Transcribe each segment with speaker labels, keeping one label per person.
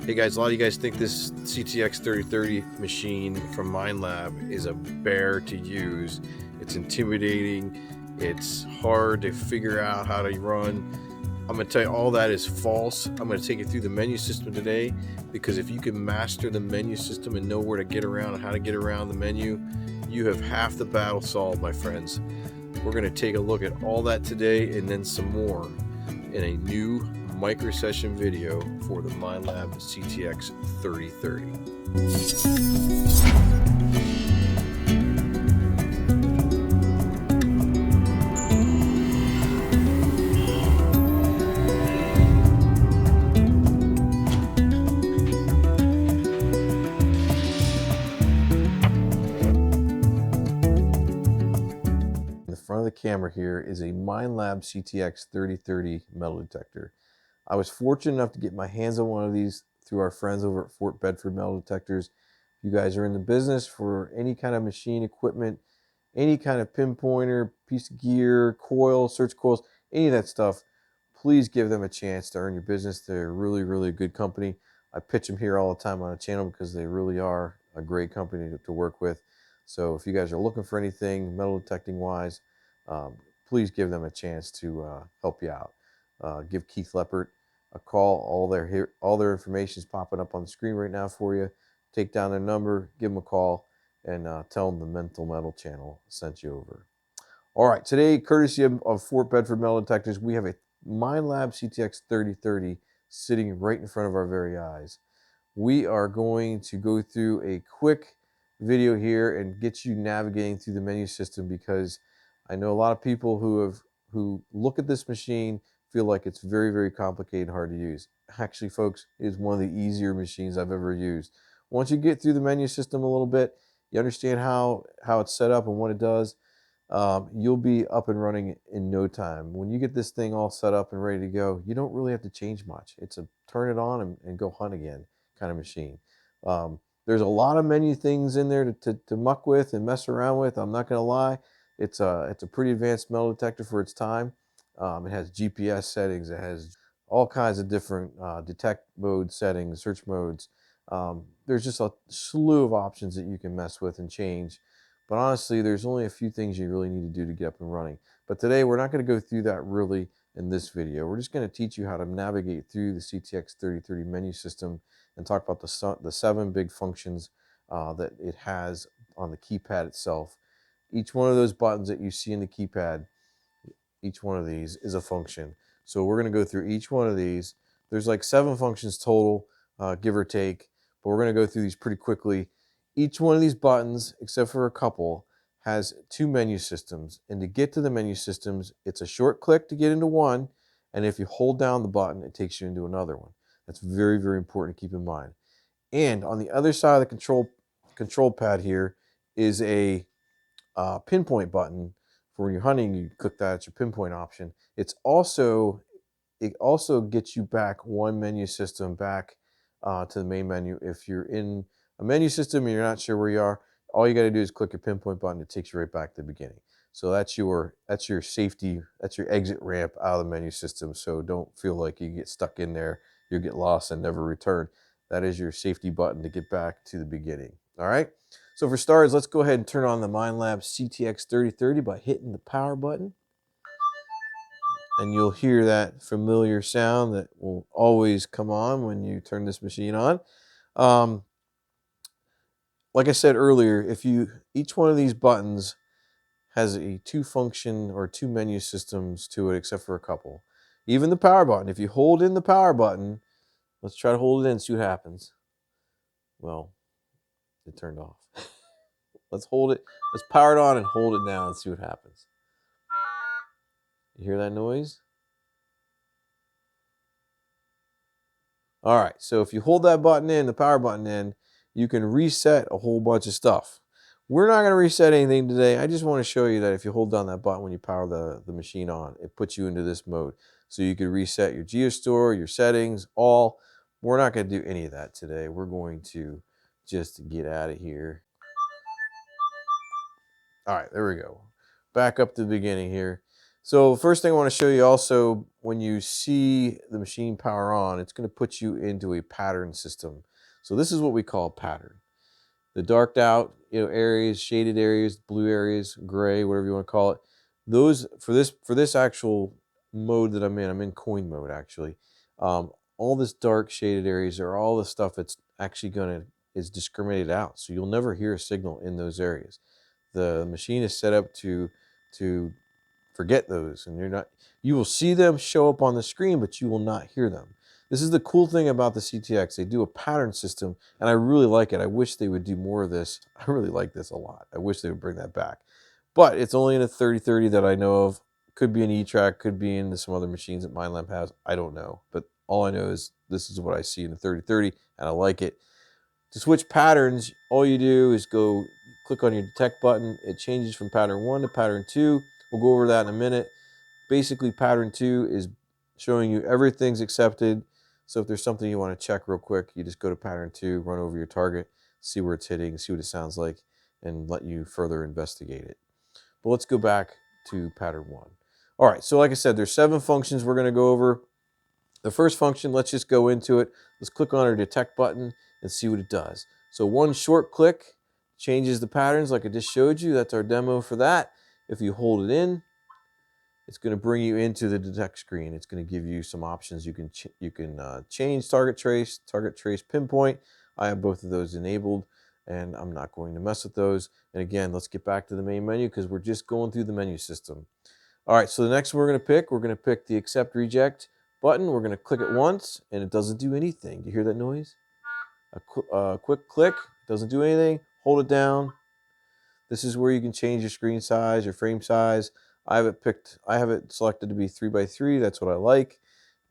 Speaker 1: Hey guys, a lot of you guys think this CTX 3030 machine from Minelab is a bear to use. It's intimidating, it's hard to figure out how to run. I'm going to tell you all that is false. I'm going to take you through the menu system today, because if you can master the menu system and know where to get around and how to get around the menu, you have half the battle solved, my friends. We're going to take a look at all that today and then some more in a new micro session video for the Minelab CTX 3030. In the front of the camera here is a Minelab CTX 3030 metal detector. I was fortunate enough to get my hands on one of these through our friends over at Fort Bedford Metal Detectors. If you guys are in the business for any kind of machine equipment, any kind of pinpointer, piece of gear, coil, search coils, any of that stuff, please give them a chance to earn your business. They're really, really good company. I pitch them here all the time on the channel because they really are a great company to work with. So if you guys are looking for anything metal detecting wise, please give them a chance to help you out. Give Keith Leppert a call. All their information is popping up on the screen right now for you. Take down their number, give them a call, and tell them the Mental Metal channel sent you over. All right, today, courtesy of Fort Bedford Metal Detectors, we have a Minelab CTX 3030 sitting right in front of our very eyes. We are going to go through a quick video here and get you navigating through the menu system, because I know a lot of people who look at this machine feel like it's very, very complicated and hard to use. Actually, folks, it is one of the easier machines I've ever used. Once you get through the menu system a little bit, you understand how it's set up and what it does, you'll be up and running in no time. When you get this thing all set up and ready to go, you don't really have to change much. It's a turn it on and go hunt again kind of machine. There's a lot of menu things in there to muck with and mess around with. I'm not going to lie. It's a pretty advanced metal detector for its time. It has GPS settings. It has all kinds of different detect mode settings, search modes. There's just a slew of options that you can mess with and change. But honestly, there's only a few things you really need to do to get up and running. But today, we're not going to go through that really in this video. We're just going to teach you how to navigate through the CTX 3030 menu system and talk about the 7 big functions that it has on the keypad itself. Each one of those buttons that you see in the keypad, each one of these is a function. So we're going to go through each one of these. There's like 7 functions total, give or take, but we're going to go through these pretty quickly. Each one of these buttons, except for a couple, has 2 menu systems. And to get to the menu systems, it's a short click to get into one, and if you hold down the button, it takes you into another one. That's very, very important to keep in mind. And on the other side of the control pad here is a pinpoint button. For when you're hunting, you click that, it's your pinpoint option. It also gets you back one menu system back to the main menu. If you're in a menu system and you're not sure where you are, all you got to do is click your pinpoint button. It takes you right back to the beginning. So that's your safety, that's your exit ramp out of the menu system. So don't feel like you get stuck in there, you'll get lost and never return. That is your safety button to get back to the beginning. All right. So for starters, let's go ahead and turn on the Minelab CTX 3030 by hitting the power button. And you'll hear that familiar sound that will always come on when you turn this machine on. Like I said earlier, each one of these buttons has a 2 function or 2 menu systems to it, except for a couple. Even the power button, if you hold in the power button, let's try to hold it in and see what happens. Well, it turned off. Let's hold it. Let's power it on and hold it down and see what happens. You hear that noise? All right, so if you hold that button in, the power button in, you can reset a whole bunch of stuff. We're not going to reset anything today. I just want to show you that if you hold down that button when you power the machine on, it puts you into this mode. So you can reset your GeoStore, your settings, all. We're not going to do any of that today. We're going to just get out of here. All right, there we go. Back up to the beginning here. So first thing I want to show you also, when you see the machine power on, it's going to put you into a pattern system. So this is what we call a pattern. The darked out, areas, shaded areas, blue areas, gray, whatever you want to call it. Those for this actual mode that I'm in coin mode actually. All this dark shaded areas are all the stuff that's actually is discriminated out. So you'll never hear a signal in those areas. The machine is set up to forget those, and you will see them show up on the screen, but you will not hear them. This is the cool thing about the CTX. They do a pattern system, and I really like it. I wish they would do more of this. I really like this a lot. I wish they would bring that back. But it's only in a 3030 that I know of. Could be an E-Track, could be in some other machines that Minelab has. I don't know. But all I know is this is what I see in the 3030, and I like it. To switch patterns, all you do is go click on your detect button. It changes from pattern 1 to pattern 2. We'll go over that in a minute. Basically, pattern 2 is showing you everything's accepted. So if there's something you want to check real quick, you just go to pattern 2, run over your target, see where it's hitting, see what it sounds like, and let you further investigate it. But let's go back to pattern 1. All right, so like I said, there's 7 functions we're going to go over. The first function, let's just go into it. Let's click on our detect button and see what it does. So one short click changes the patterns like I just showed you. That's our demo for that. If you hold it in, it's going to bring you into the detect screen. It's going to give you some options. You can change target trace pinpoint. I have both of those enabled, and I'm not going to mess with those. And again, let's get back to the main menu because we're just going through the menu system. All right, so the next one we're going to pick the accept reject button. We're going to click it once, and it doesn't do anything. Do you hear that noise? A quick click, doesn't do anything. Hold it down. This is where you can change your screen size, your frame size. I have it selected to be 3x3. That's what I like.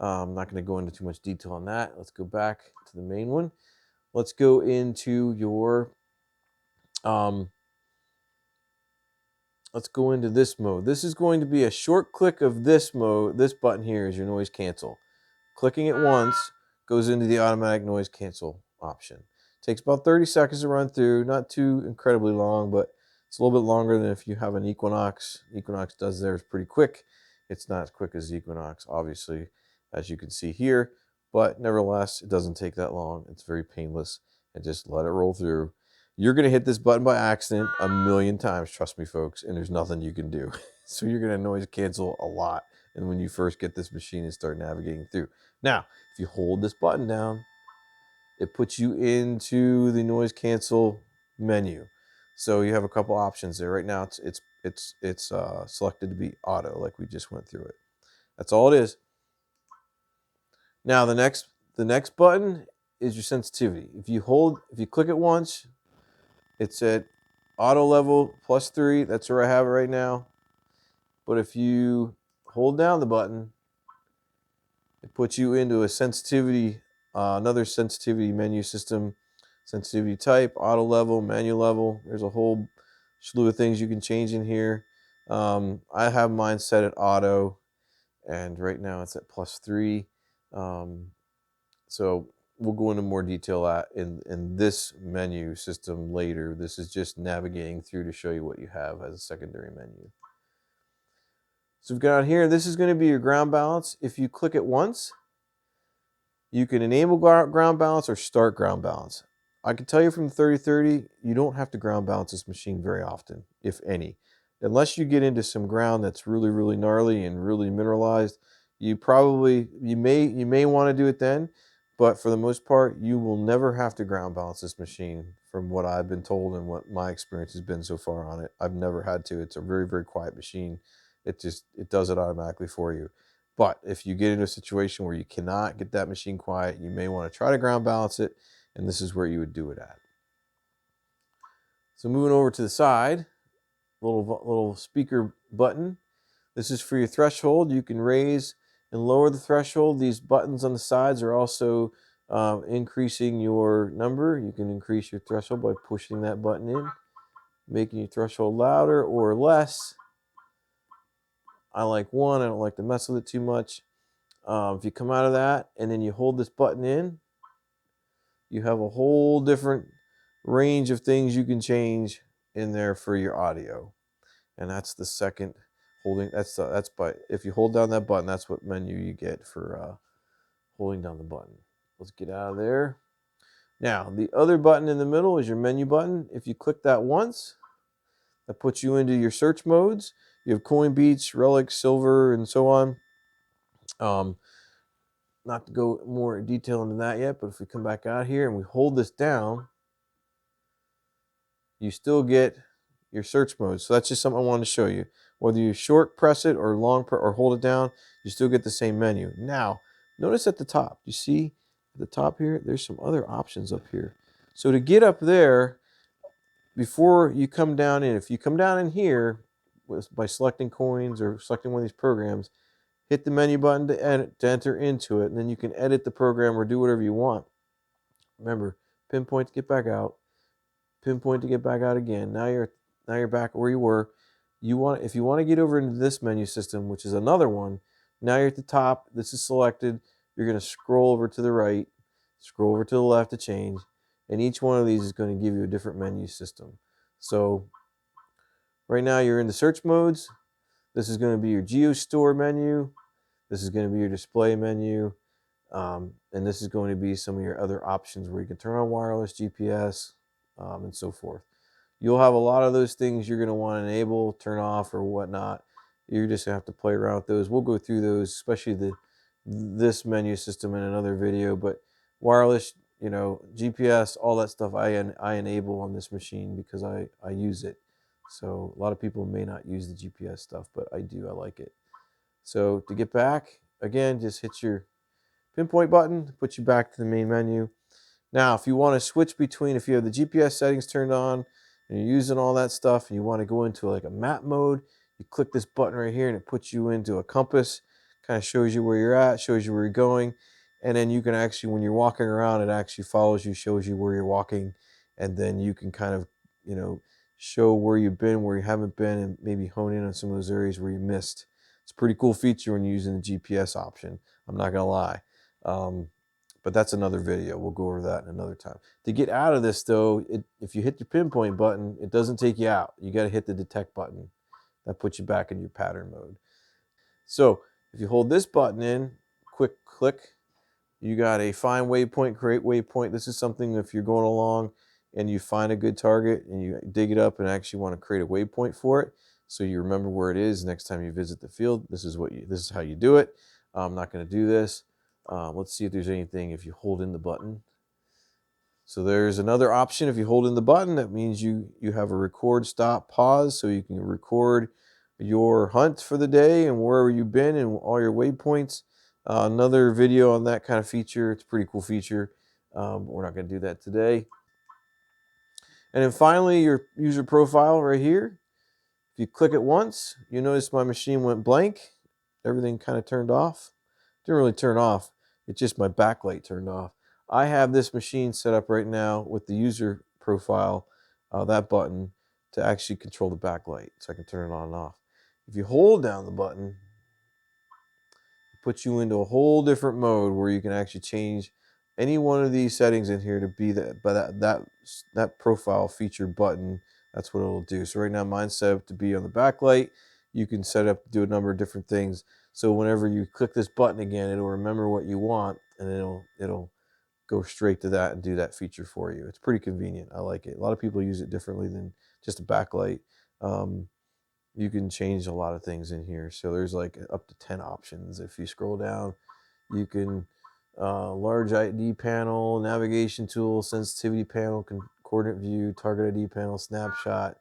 Speaker 1: I'm not going to go into too much detail on that. Let's go back to the main one. Let's go into your let's go into this mode. This is going to be a short click of this mode. This button here is your noise cancel. Clicking it once goes into the automatic noise cancel option. Takes about 30 seconds to run through, not too incredibly long, but it's a little bit longer than if you have an Equinox. Equinox does theirs pretty quick. It's not as quick as Equinox, obviously, as you can see here, but nevertheless, it doesn't take that long. It's very painless, and just let it roll through. You're going to hit this button by accident a million times, trust me, folks, and there's nothing you can do. So you're going to noise cancel a lot, and when you first get this machine and start navigating through. Now, if you hold this button down, it puts you into the noise cancel menu. So you have a couple options there. Right now, it's selected to be auto, like we just went through it. That's all it is. Now the next button is your sensitivity. If you click it once, it's at auto level +3. That's where I have it right now. But if you hold down the button, it puts you into a sensitivity, another sensitivity menu system, sensitivity type, auto level, manual level. There's a whole slew of things you can change in here. I have mine set at auto, and right now it's at +3. So we'll go into more detail in this menu system later. This is just navigating through to show you what you have as a secondary menu. So we've got here, this is going to be your ground balance. If you click it once, you can enable ground balance or start ground balance. I can tell you from the 3030, you don't have to ground balance this machine very often, if any. Unless you get into some ground that's really, really gnarly and really mineralized, you may want to do it then, but for the most part, you will never have to ground balance this machine from what I've been told and what my experience has been so far on it. I've never had to. It's a very, very quiet machine. It does it automatically for you. But if you get into a situation where you cannot get that machine quiet, you may want to try to ground balance it, and this is where you would do it at. So moving over to the side, little speaker button. This is for your threshold. You can raise and lower the threshold. These buttons on the sides are also increasing your number. You can increase your threshold by pushing that button in, making your threshold louder or less. I like 1. I don't like to mess with it too much. If you come out of that and then you hold this button in, you have a whole different range of things you can change in there for your audio. And that's the second holding. That's by, if you hold down that button, that's what menu you get for holding down the button. Let's get out of there. Now, the other button in the middle is your menu button. If you click that once, that puts you into your search modes. You have coin, beats, relics, silver, and so on. Not to go more in detail into that yet, but if we come back out here and we hold this down, you still get your search mode. So that's just something I wanted to show you. Whether you short press it or or hold it down, you still get the same menu. Now, notice at the top, you see at the top here, there's some other options up here. So to get up there, before you come down in, if you come down in here by selecting coins or selecting one of these programs, hit the menu button to enter into it, and then you can edit the program or do whatever you want. Remember, pinpoint to get back out, pinpoint to get back out again. Now you're back where you were. If you want to get over into this menu system, which is another one, now you're at the top. This is selected. You're going to scroll over to the right, scroll over to the left to change, and each one of these is going to give you a different menu system. So right now you're in the search modes. This is going to be your GeoStore menu. This is going to be your display menu. And this is going to be some of your other options where you can turn on wireless, GPS, and so forth. You'll have a lot of those things you're going to want to enable, turn off, or whatnot. You're just going to have to play around with those. We'll go through those, especially this menu system in another video. But wireless, GPS, all that stuff I enable on this machine because I use it. So a lot of people may not use the GPS stuff, but I do. I like it. So to get back, again, just hit your pinpoint button, puts you back to the main menu. Now, if you want to switch between, if you have the GPS settings turned on and you're using all that stuff and you want to go into like a map mode, you click this button right here and it puts you into a compass, kind of shows you where you're at, shows you where you're going. And then you can actually, when you're walking around, it actually follows you, shows you where you're walking. And then you can kind of, show where you've been, where you haven't been, and maybe hone in on some of those areas where you missed. It's a pretty cool feature when you're using the GPS option. I'm not going to lie. But that's another video. We'll go over that another time. To get out of this, though, if you hit the pinpoint button, it doesn't take you out. You got to hit the detect button. That puts you back in your pattern mode. So if you hold this button in, quick click, you got a find waypoint, create waypoint. This is something if you're going along and you find a good target and you dig it up and actually want to create a waypoint for it, so you remember where it is next time you visit the field. This is how you do it. I'm not going to do this. Let's see if there's anything if you hold in the button. So there's another option. If you hold in the button, that means you have a record, stop, pause, so you can record your hunt for the day and wherever you've been and all your waypoints. Another video on that kind of feature. It's a pretty cool feature. We're not going to do that today. And then finally, your user profile right here. If you click it once, you notice my machine went blank. Everything kind of turned off. Didn't really turn off. It's just my backlight turned off. I have this machine set up right now with the user profile, that button, to actually control the backlight, so I can turn it on and off. If you hold down the button, it puts you into a whole different mode where you can actually change any one of these settings in here to be that profile feature button. That's what it'll do. So right now mine's set up to be on the backlight. You can set up to do a number of different things. So whenever you click this button again, it'll remember what you want, and it'll go straight to that and do that feature for you. It's pretty convenient. I like it. A lot of people use it differently than just a backlight. You can change a lot of things in here. So there's like up to 10 options. If you scroll down, you can large ID panel, navigation tool, sensitivity panel, coordinate view, target ID panel, snapshot.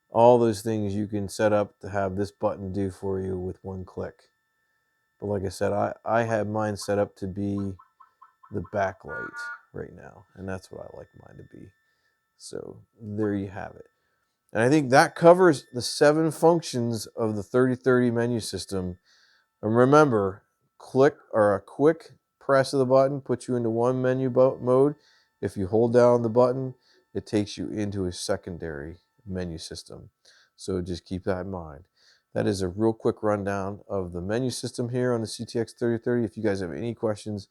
Speaker 1: All those things you can set up to have this button do for you with one click. But like I said, I have mine set up to be the backlight right now, and that's what I like mine to be. So there you have it. And I think that covers the 7 functions of the 3030 menu system. And remember, a quick press of the button puts you into one menu mode. If you hold down the button, it takes you into a secondary menu system. So just keep that in mind. That is a real quick rundown of the menu system here on the CTX 3030. If you guys have any questions,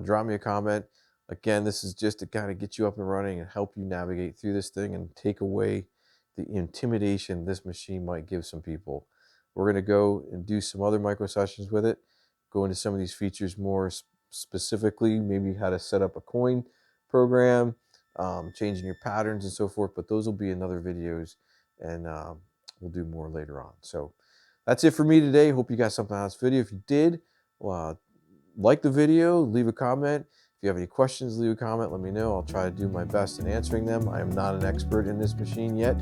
Speaker 1: drop me a comment. Again, this is just to kind of get you up and running and help you navigate through this thing and take away the intimidation this machine might give some people. We're going to go and do some other micro sessions with it, go into some of these features more specifically, maybe how to set up a coin program, changing your patterns and so forth, but those will be in other videos, and we'll do more later on. So that's it for me today. Hope you got something out of this video. If you did, like the video, leave a comment. If you have any questions, leave a comment, let me know. I'll try to do my best in answering them. I am not an expert in this machine yet.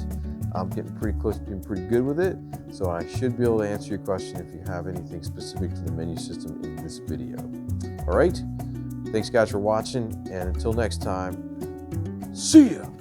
Speaker 1: I'm getting pretty close to being pretty good with it, so I should be able to answer your question if you have anything specific to the menu system in this video. All right, thanks guys for watching, and until next time, see ya.